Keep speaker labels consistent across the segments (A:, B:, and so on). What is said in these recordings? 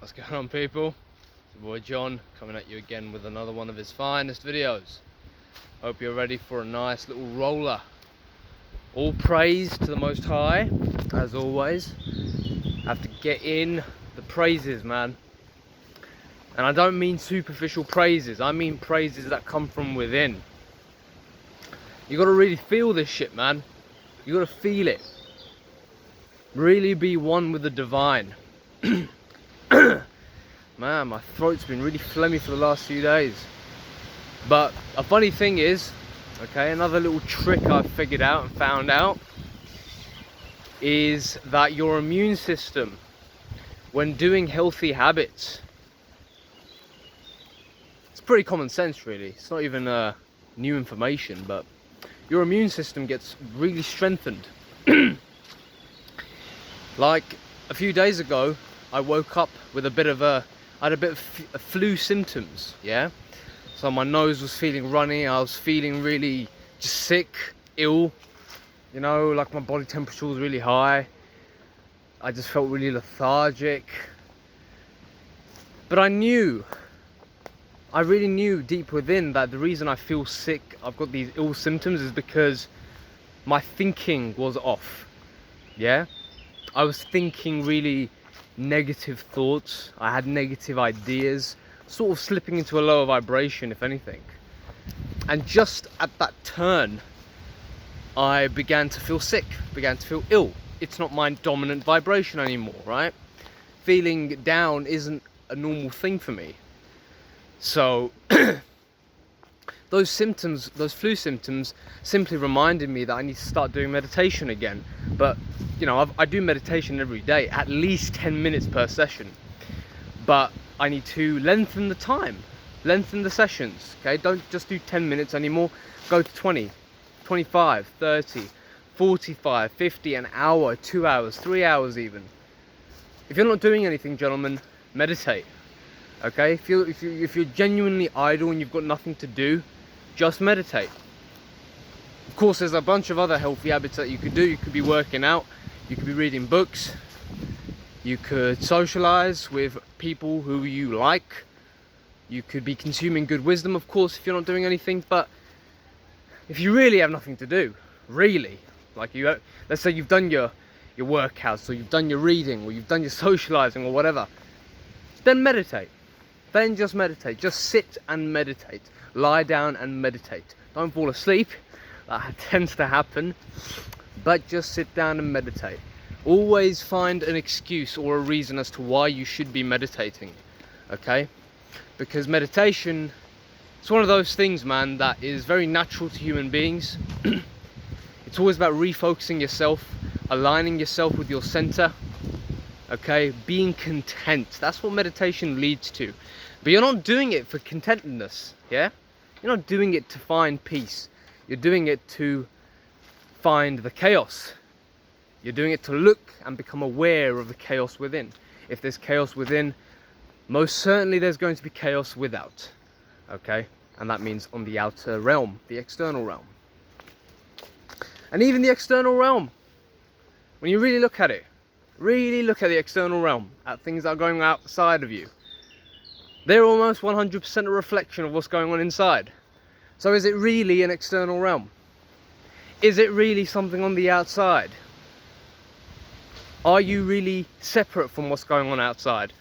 A: What's going on, people? It's your boy John coming at you again with another one of his finest videos. Hope you're ready for a nice little roller. All praise to the Most High, as always. Have to get in the praises, man. And I don't mean superficial praises, I mean praises that come from within. You gotta really feel this shit, man. You gotta feel it. Really be one with the divine. Man, my throat's been really phlegmy for the last few days. But a funny thing is, okay, another little trick I've figured out and found out is that your immune system, when doing healthy habits, it's pretty common sense really, it's not even new information, but your immune system gets really strengthened. Like a few days ago, I woke up with I had a bit of flu symptoms, yeah? So my nose was feeling runny, I was feeling really just sick, ill, you know, like my body temperature was really high. I just felt really lethargic. But I really knew deep within that the reason I feel sick, I've got these ill symptoms, is because my thinking was off, yeah? I was thinking really negative thoughts, I had negative ideas, sort of slipping into a lower vibration, if anything. And just at that turn, I began to feel sick, began to feel ill. It's not my dominant vibration anymore, right? Feeling down isn't a normal thing for me. So those symptoms, those flu symptoms, simply reminded me that I need to start doing meditation again. But you know, I do meditation every day, at least 10 minutes per session. But I need to lengthen the time, lengthen the sessions, okay? Don't just do 10 minutes anymore, go to 20, 25, 30, 45, 50, an hour, 2 hours, 3 hours even. If you're not doing anything, gentlemen, meditate, okay? If you're genuinely idle and you've got nothing to do, just meditate. Of course, there's a bunch of other healthy habits that you could do. You could be working out, you could be reading books, you could socialize with people who you like, you could be consuming good wisdom, of course, if you're not doing anything. But if you really have nothing to do, really, like let's say you've done your workouts, or you've done your reading, or you've done your socializing, or whatever, then meditate. Then just meditate. Just sit and meditate. Lie down and meditate. Don't fall asleep. That tends to happen. But just sit down and meditate. Always find an excuse or a reason as to why you should be meditating. Okay? Because meditation, it's one of those things, man, that is very natural to human beings. It's always about refocusing yourself, aligning yourself with your center. Okay? Being content. That's what meditation leads to. But you're not doing it for contentedness, yeah? You're not doing it to find peace. You're doing it to find the chaos. You're doing it to look and become aware of the chaos within. If there's chaos within, most certainly there's going to be chaos without. Okay? And that means on the outer realm, the external realm. And even the external realm, when you really look at it, really look at the external realm, at things that are going outside of you, they're almost 100% a reflection of what's going on inside. So is it really an external realm? Is it really something on the outside? Are you really separate from what's going on outside?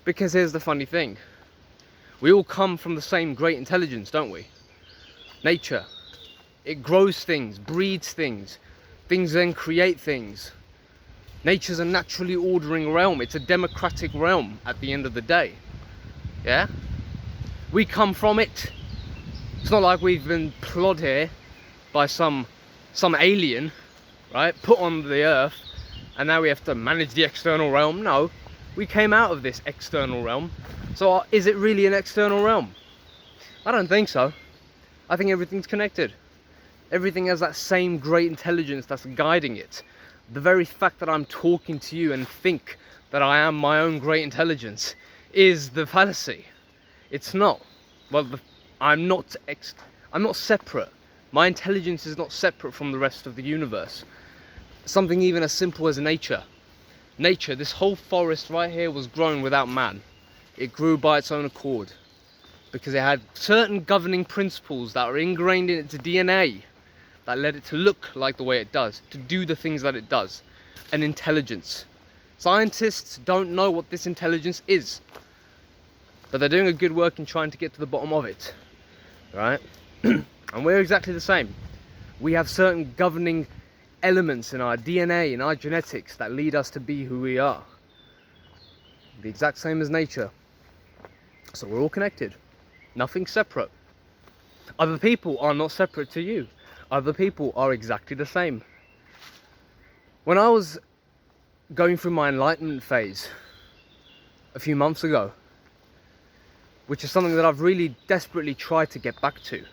A: Because here's the funny thing. We all come from the same great intelligence, don't we? Nature. It grows things, breeds things. Things then create things. Nature's a naturally ordering realm. It's a democratic realm at the end of the day. Yeah? We come from it. It's not like we've been plod here by some alien, right? Put on the earth, and now we have to manage the external realm. No, we came out of this external realm. So is it really an external realm? I don't think so. I think everything's connected. Everything has that same great intelligence that's guiding it. The very fact that I'm talking to you and think that I am my own great intelligence is the fallacy. It's not. Well, I'm not separate. My intelligence is not separate from the rest of the universe. Something even as simple as nature. Nature, this whole forest right here was grown without man. It grew by its own accord because it had certain governing principles that were ingrained in its DNA that led it to look like the way it does, to do the things that it does. An intelligence. Scientists don't know what this intelligence is, but they're doing a good work in trying to get to the bottom of it, right? And we're exactly the same. We have certain governing elements in our DNA, in our genetics, that lead us to be who we are. The exact same as nature. So we're all connected. Nothing separate. Other people are not separate to you. Other people are exactly the same. When I was going through my enlightenment phase a few months ago, which is something that I've really desperately tried to get back to,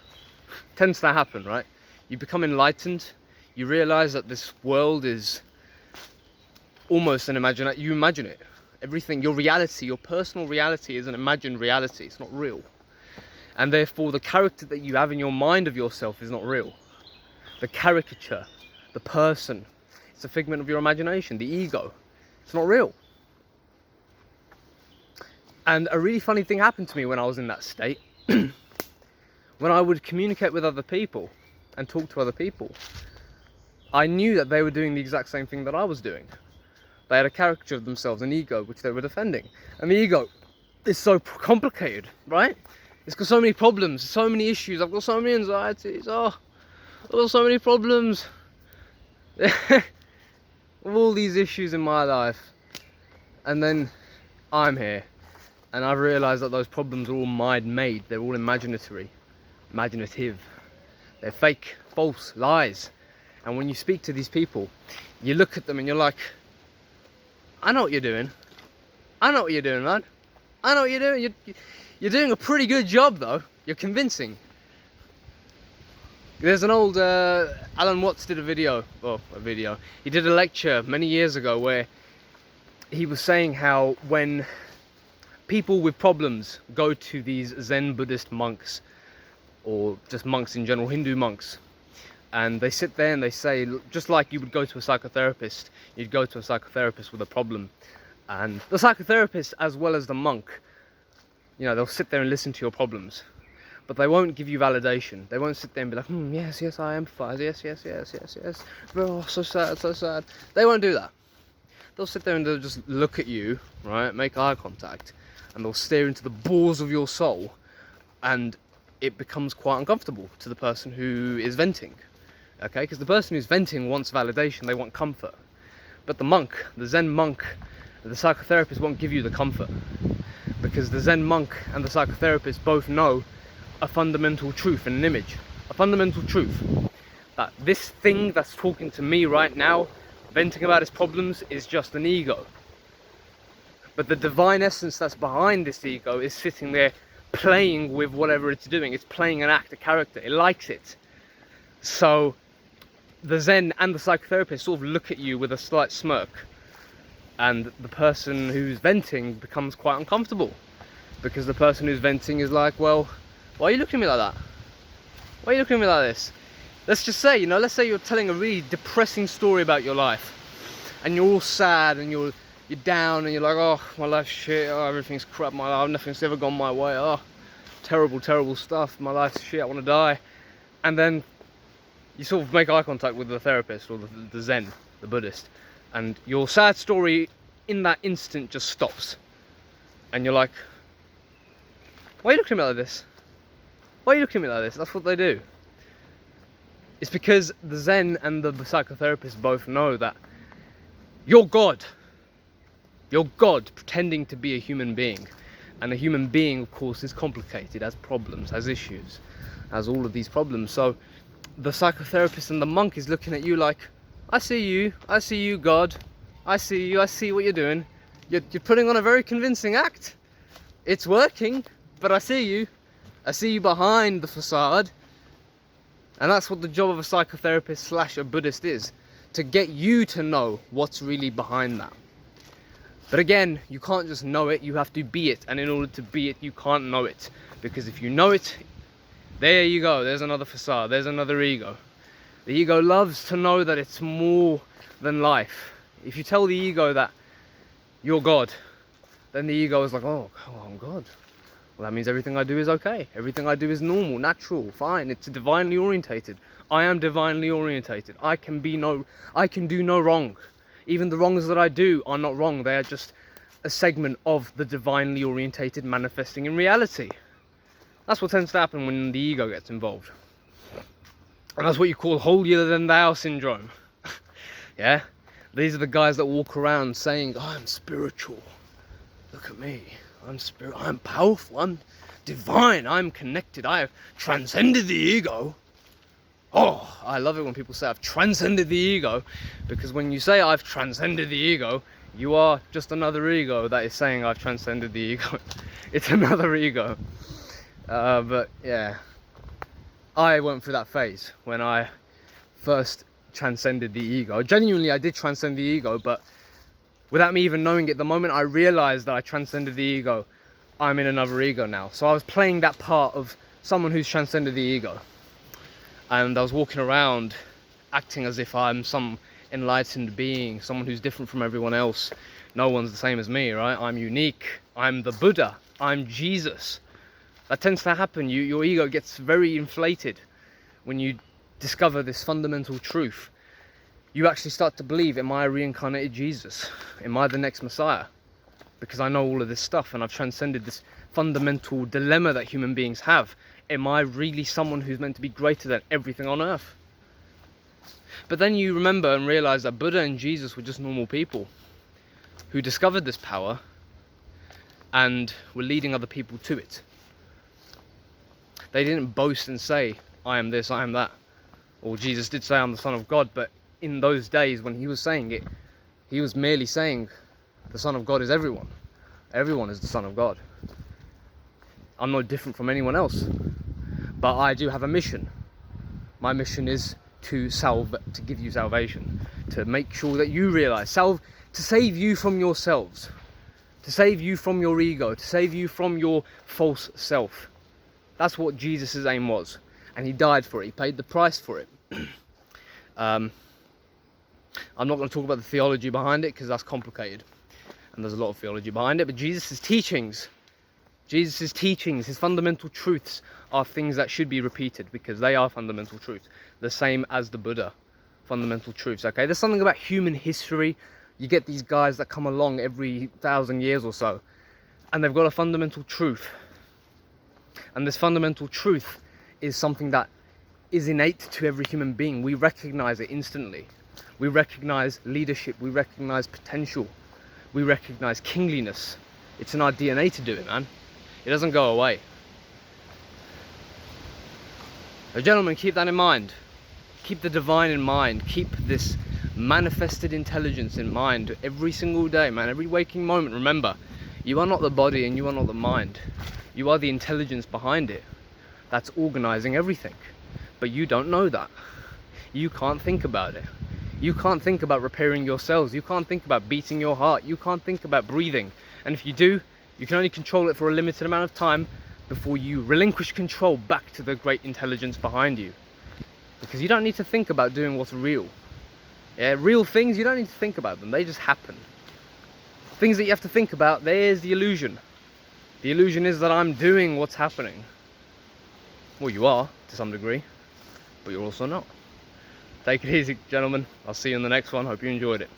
A: tends to happen, right? You become enlightened, you realize that this world is almost an imagination. You imagine it. Everything, your reality, your personal reality is an imagined reality. It's not real. And therefore, the character that you have in your mind of yourself is not real. The caricature, the person, it's a figment of your imagination, the ego. It's not real. And a really funny thing happened to me when I was in that state. When I would communicate with other people and talk to other people, I knew that they were doing the exact same thing that I was doing. They had a caricature of themselves, an ego, which they were defending. And the ego is so complicated, right? It's got so many problems, so many issues. I've got so many anxieties. Oh, I've got so many problems. All these issues in my life. And then I'm here. And I've realised that those problems are all mind-made. They're all imaginative. They're fake, false, lies. And when you speak to these people, you look at them and you're like, I know what you're doing. I know what you're doing, man. I know what you're doing. You're doing a pretty good job, though. You're convincing. There's an old, Alan Watts did a video. He did a lecture many years ago where he was saying how when people with problems go to these Zen Buddhist monks, or just monks in general, Hindu monks, and they sit there and they say, just like you would go to a psychotherapist, you'd go to a psychotherapist with a problem, and the psychotherapist as well as the monk, you know, they'll sit there and listen to your problems, but they won't give you validation. They won't sit there and be like, yes, I empathise, yes, oh, so sad. They won't do that. They'll sit there and they'll just look at you, right, make eye contact, and they'll stare into the balls of your soul, and it becomes quite uncomfortable to the person who is venting. Okay, because the person who's venting wants validation, they want comfort. But the monk, the Zen monk, the psychotherapist won't give you the comfort. Because the Zen monk and the psychotherapist both know a fundamental truth and an image. A fundamental truth. That this thing that's talking to me right now, venting about his problems, is just an ego. But the divine essence that's behind this ego is sitting there playing with whatever it's doing. It's playing an act, a character. It likes it. So the Zen and the psychotherapist sort of look at you with a slight smirk, and the person who's venting becomes quite uncomfortable, because the person who's venting is like, well, why are you looking at me like that? Why are you looking at me like this? Let's just say, let's say you're telling a really depressing story about your life, and you're all sad, and you're down, and you're like, oh, my life's shit, oh, everything's crap, my life, nothing's ever gone my way, oh, terrible stuff, my life's shit, I want to die. And then you sort of make eye contact with the therapist or the Zen, the Buddhist, and your sad story in that instant just stops. And you're like, why are you looking at me like this? Why are you looking at me like this? That's what they do. It's because the Zen and the psychotherapist both know that you're God. You're God pretending to be a human being. And a human being, of course, is complicated, has problems, has issues, has all of these problems. So the psychotherapist and the monk is looking at you like, I see you, God. I see you, I see what you're doing. You're putting on a very convincing act. It's working, but I see you. I see you behind the facade. And that's what the job of a psychotherapist / a Buddhist is, to get you to know what's really behind that. But again, you can't just know it, you have to be it. And in order to be it, you can't know it. Because if you know it, there you go, there's another facade, there's another ego. The ego loves to know that it's more than life. If you tell the ego that you're God, then the ego is like, oh, I'm God. Well, that means everything I do is okay. Everything I do is normal, natural, fine. It's divinely orientated. I am divinely orientated. I can do no wrong. Even the wrongs that I do are not wrong. They are just a segment of the divinely orientated manifesting in reality. That's what tends to happen when the ego gets involved. And that's what you call holier than thou syndrome. Yeah? These are the guys that walk around saying, I'm spiritual. Look at me. I'm powerful. I'm divine. I'm connected. I have transcended the ego. Oh, I love it when people say I've transcended the ego, because when you say I've transcended the ego, you are just another ego that is saying I've transcended the ego. It's another ego. But yeah, I went through that phase when I first transcended the ego. Genuinely, I did transcend the ego, but without me even knowing it, the moment I realized that I transcended the ego, I'm in another ego now. So I was playing that part of someone who's transcended the ego. And I was walking around acting as if I'm some enlightened being, someone who's different from everyone else. No one's the same as me, right? I'm unique. I'm the Buddha. I'm Jesus. That tends to happen. Your ego gets very inflated when you discover this fundamental truth. You actually start to believe, am I a reincarnated Jesus? Am I the next Messiah? Because I know all of this stuff and I've transcended this fundamental dilemma that human beings have. Am I really someone who's meant to be greater than everything on earth? But then you remember and realize that Buddha and Jesus were just normal people who discovered this power and were leading other people to it. They didn't boast and say, I am this, I am that. Or Jesus did say, I'm the Son of God, but in those days when he was saying it, he was merely saying, the Son of God is everyone. Everyone is the Son of God. I'm no different from anyone else. But I do have a mission. My mission is to give you salvation, to make sure that you realize, to save you from yourselves, to save you from your ego, to save you from your false self. That's what Jesus' aim was, and he died for it. He paid the price for it. I'm not going to talk about the theology behind it because that's complicated, and there's a lot of theology behind it. But Jesus' teachings, his fundamental truths are things that should be repeated because they are fundamental truths, the same as the Buddha, fundamental truths. Okay, there's something about human history. You get these guys that come along every 1,000 years or so, and they've got a fundamental truth. And this fundamental truth is something that is innate to every human being. We recognize it instantly. We recognize leadership. We recognize potential. We recognize kingliness. It's in our DNA to do it, man. It doesn't go away. So gentlemen, keep that in mind. Keep the divine in mind. Keep this manifested intelligence in mind every single day, man. Every waking moment. Remember, you are not the body and you are not the mind. You are the intelligence behind it that's organizing everything. But you don't know that. You can't think about it. You can't think about repairing your cells. You can't think about beating your heart. You can't think about breathing. And if you do, you can only control it for a limited amount of time before you relinquish control back to the great intelligence behind you. Because you don't need to think about doing what's real. Yeah, real things, you don't need to think about them. They just happen. Things that you have to think about, there's the illusion. The illusion is that I'm doing what's happening. Well, you are, to some degree, but you're also not. Take it easy, gentlemen. I'll see you in the next one. Hope you enjoyed it.